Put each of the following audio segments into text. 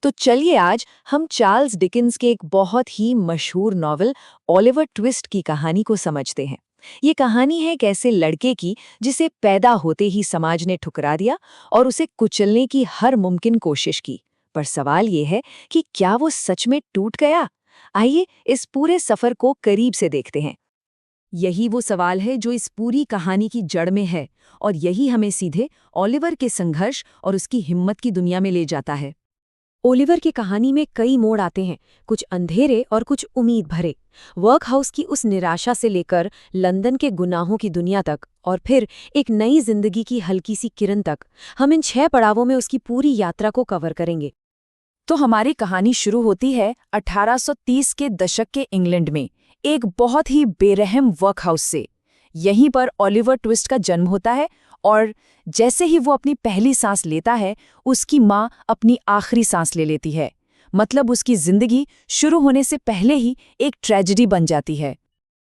तो चलिए आज हम चार्ल्स डिकिंस के एक बहुत ही मशहूर नॉवल ओलिवर ट्विस्ट की कहानी को समझते हैं। ये कहानी है एक ऐसे लड़के की जिसे पैदा होते ही समाज ने ठुकरा दिया और उसे कुचलने की हर मुमकिन कोशिश की। पर सवाल ये है कि क्या वो सच में टूट गया? आइए इस पूरे सफर को करीब से देखते हैं। यही वो सवाल है जो इस पूरी कहानी की जड़ में है और यही हमें सीधे ओलिवर के संघर्ष और उसकी हिम्मत की दुनिया में ले जाता है। ओलिवर की कहानी में कई मोड़ आते हैं, कुछ अंधेरे और कुछ उम्मीद भरे। वर्कहाउस की उस निराशा से लेकर लंदन के गुनाहों की दुनिया तक और फिर एक नई जिंदगी की हल्की सी किरण तक, हम इन 6 पड़ावों में उसकी पूरी यात्रा को कवर करेंगे। तो हमारी कहानी शुरू होती है 1830 के दशक के इंग्लैंड में एक बहुत ही बेरहम वर्कहाउस से। यहीं पर ओलिवर ट्विस्ट का जन्म होता है और जैसे ही वो अपनी पहली सांस लेता है, उसकी माँ अपनी आखिरी सांस ले लेती है। मतलब उसकी जिंदगी शुरू होने से पहले ही एक ट्रेजेडी बन जाती है।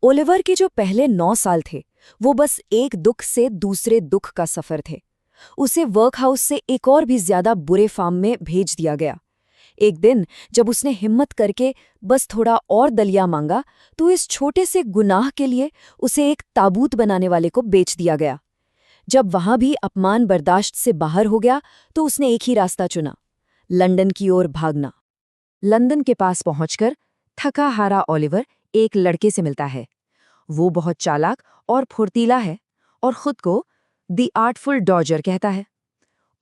ओलिवर के जो पहले 9 साल थे, वो बस एक दुख से दूसरे दुख का सफर थे। उसे वर्कहाउस से एक और भी ज्यादा बुरे फार्म में भेज दिया गया। एक दिन जब उसने हिम्मत करके बस थोड़ा और दलिया मांगा, तो इस छोटे से गुनाह के लिए उसे एक ताबूत बनाने वाले को बेच दिया गया। जब वहां भी अपमान बर्दाश्त से बाहर हो गया, तो उसने एक ही रास्ता चुना, लंदन की ओर भागना। लंदन के पास पहुंचकर थका हारा ओलिवर एक लड़के से मिलता है। वो बहुत चालाक और फुर्तीला है और खुद को द आर्टफुल डॉजर कहता है।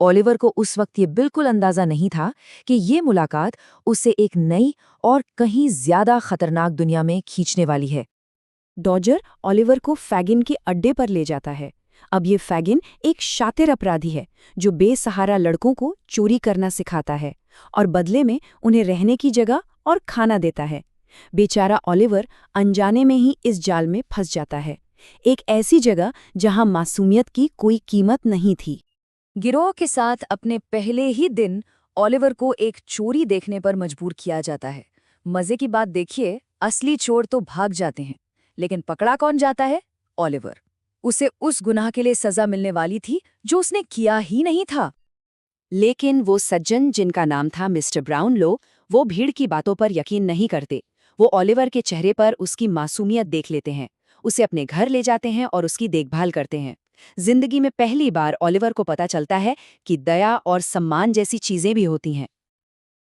ओलिवर को उस वक्त ये बिल्कुल अंदाजा नहीं था कि ये मुलाकात उसे एक नई और कहीं ज्यादा खतरनाक दुनिया में खींचने वाली है। डॉजर ओलिवर को फैगिन के अड्डे पर ले जाता है। अब ये फैगिन एक शातिर अपराधी है जो बेसहारा लड़कों को चोरी करना सिखाता है और बदले में उन्हें रहने की जगह और खाना देता है। बेचारा ओलिवर अनजाने में ही इस जाल में फंस जाता है, एक ऐसी जगह जहां मासूमियत की कोई कीमत नहीं थी। गिरोह के साथ अपने पहले ही दिन ओलिवर को एक चोरी देखने पर मजबूर किया जाता है। मजे की बात देखिए, असली चोर तो भाग जाते हैं, लेकिन पकड़ा कौन जाता है? ओलिवर। उसे उस गुनाह के लिए सजा मिलने वाली थी जो उसने किया ही नहीं था। लेकिन वो सज्जन जिनका नाम था मिस्टर ब्राउनलो, वो भीड़ की बातों पर यकीन नहीं करते। वो ओलिवर के चेहरे पर उसकी मासूमियत देख लेते हैं, उसे अपने घर ले जाते हैं और उसकी देखभाल करते हैं। जिंदगी में पहली बार ओलिवर को पता चलता है कि दया और सम्मान जैसी चीजें भी होती हैं।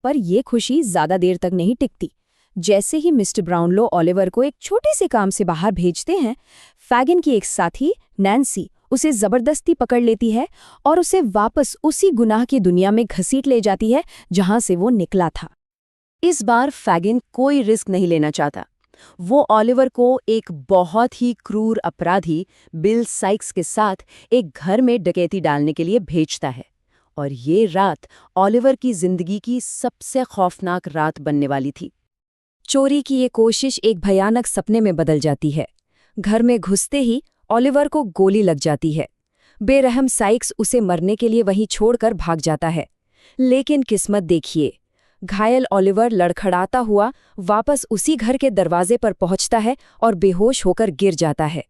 पर ये खुशी ज्यादा देर तक नहीं टिकती। जैसे ही मिस्टर ब्राउनलो ओलिवर को एक छोटे से काम से बाहर भेजते हैं, फैगिन की एक साथी नैन्सी उसे जबरदस्ती पकड़ लेती है और उसे वापस उसी गुनाह की दुनिया में घसीट ले जाती है जहां से वो निकला था। इस बार फैगिन कोई रिस्क नहीं लेना चाहता। वो ओलिवर को एक बहुत ही क्रूर अपराधी बिल साइक्स के साथ एक घर में डकैती डालने के लिए भेजता है। और ये रात ओलिवर की जिंदगी की सबसे खौफनाक रात बनने वाली थी। चोरी की ये कोशिश एक भयानक सपने में बदल जाती है। घर में घुसते ही ओलिवर को गोली लग जाती है। बेरहम साइक्स उसे मरने के लिए वहीं छोड़कर भाग जाता है। लेकिन किस्मत देखिए, घायल ओलिवर लड़खड़ाता हुआ वापस उसी घर के दरवाजे पर पहुंचता है और बेहोश होकर गिर जाता है।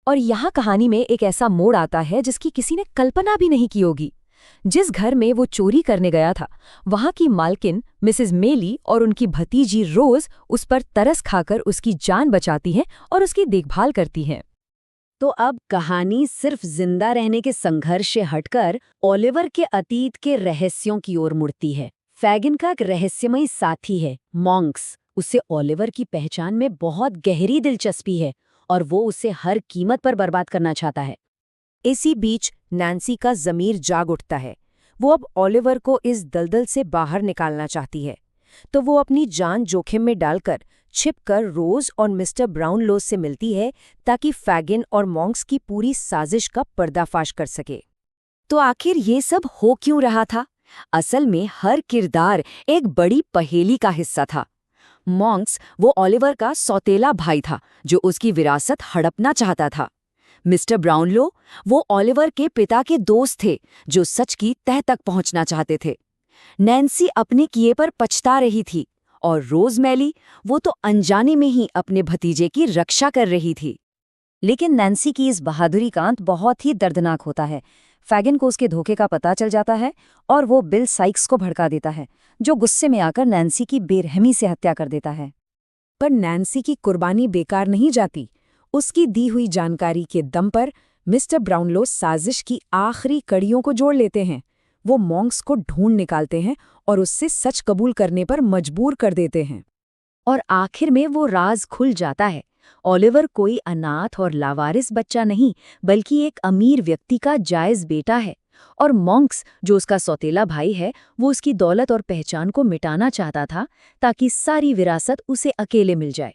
और यहाँ कहानी में एक ऐसा मोड़ आता है जिसकी किसी ने कल्पना भी नहीं की होगी। जिस घर में वो चोरी करने गया था, वहां की मालकिन मिसेस मेली और उनकी भतीजी रोज उस पर तरस खाकर उसकी जान बचाती हैं और उसकी देखभाल करती हैं। तो अब कहानी सिर्फ जिंदा रहने के संघर्ष से हटकर ओलिवर के अतीत के रहस्यों की ओर मुड़ती है। फैगिन का एक रहस्यमयी साथी है, मॉन्क्स। उसे ओलिवर की पहचान में बहुत गहरी दिलचस्पी है और वो उसे हर कीमत पर बर्बाद करना चाहता है। इसी बीच नैन्सी का ज़मीर जाग उठता है। वो अब ओलिवर को इस दलदल से बाहर निकालना चाहती है, तो वो अपनी जान जोखिम में डालकर छिपकर रोज और मिस्टर ब्राउनलो से मिलती है ताकि फैगिन और मॉन्क्स की पूरी साजिश का पर्दाफाश कर सके। तो आखिर ये सब हो क्यों रहा था? असल में हर किरदार एक बड़ी पहेली का हिस्सा था। मॉन्क्स वो ओलिवर का सौतेला भाई था जो उसकी विरासत हड़पना चाहता था। मिस्टर ब्राउनलो वो ओलिवर के पिता के दोस्त थे जो सच की तह तक पहुंचना चाहते थे। नैन्सी अपने किए पर पछता रही थी और रोजमेली वो तो अनजाने में ही अपने भतीजे की रक्षा कर रही थी। लेकिन नैन्सी की इस बहादुरी का अंत बहुत ही दर्दनाक होता है। फैगिन को उसके धोखे का पता चल जाता है और वो बिल साइक्स को भड़का देता है, जो गुस्से में आकर नैन्सी की बेरहमी से हत्या कर देता है। पर नैन्सी की कुर्बानी बेकार नहीं जाती। उसकी दी हुई जानकारी के दम पर मिस्टर ब्राउनलो साजिश की आखिरी कड़ियों को जोड़ लेते हैं। वो मॉन्क्स को ढूंढ निकालते हैं और उससे सच कबूल करने पर मजबूर कर देते हैं। और आखिर में वो राज खुल जाता है। ओलिवर कोई अनाथ और लावारिस बच्चा नहीं, बल्कि एक अमीर व्यक्ति का जायज बेटा है। और मॉन्क्स, जो उसका सौतेला भाई है, वो उसकी दौलत और पहचान को मिटाना चाहता था ताकि सारी विरासत उसे अकेले मिल जाए।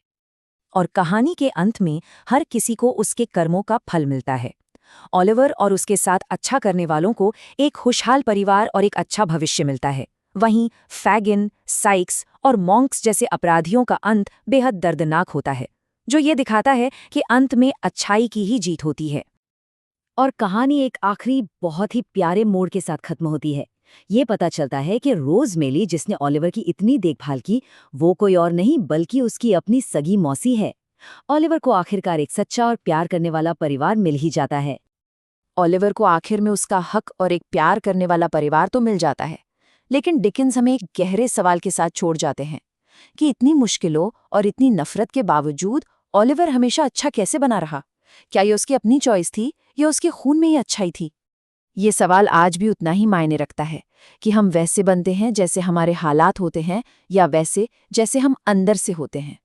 और कहानी के अंत में हर किसी को उसके कर्मों का फल मिलता है। ओलिवर और उसके साथ अच्छा करने वालों को एक खुशहाल परिवार और एक अच्छा भविष्य मिलता है। वहीं फैगिन, साइक्स और मॉन्क्स जैसे अपराधियों का अंत बेहद दर्दनाक होता है, जो ये दिखाता है कि अंत में अच्छाई की ही जीत होती है। और कहानी एक आखिरी बहुत ही प्यारे मोड़ के साथ खत्म होती है। ये पता चलता है कि रोज़मेली, जिसने ओलिवर की इतनी देखभाल की, वो कोई और नहीं बल्कि उसकी अपनी सगी मौसी है। ओलिवर को आखिरकार एक सच्चा और प्यार करने वाला परिवार मिल ही जाता है। ओलिवर को आखिर में उसका हक और एक प्यार करने वाला परिवार तो मिल जाता है, लेकिन डिकिंस हमें एक गहरे सवाल के साथ छोड़ जाते हैं कि इतनी मुश्किलों और इतनी नफरत के बावजूद ओलिवर हमेशा अच्छा कैसे बना रहा? क्या ये उसकी अपनी चॉइस थी या उसके खून में ही अच्छाई थी? ये सवाल आज भी उतना ही मायने रखता है कि हम वैसे बनते हैं जैसे हमारे हालात होते हैं, या वैसे जैसे हम अंदर से होते हैं।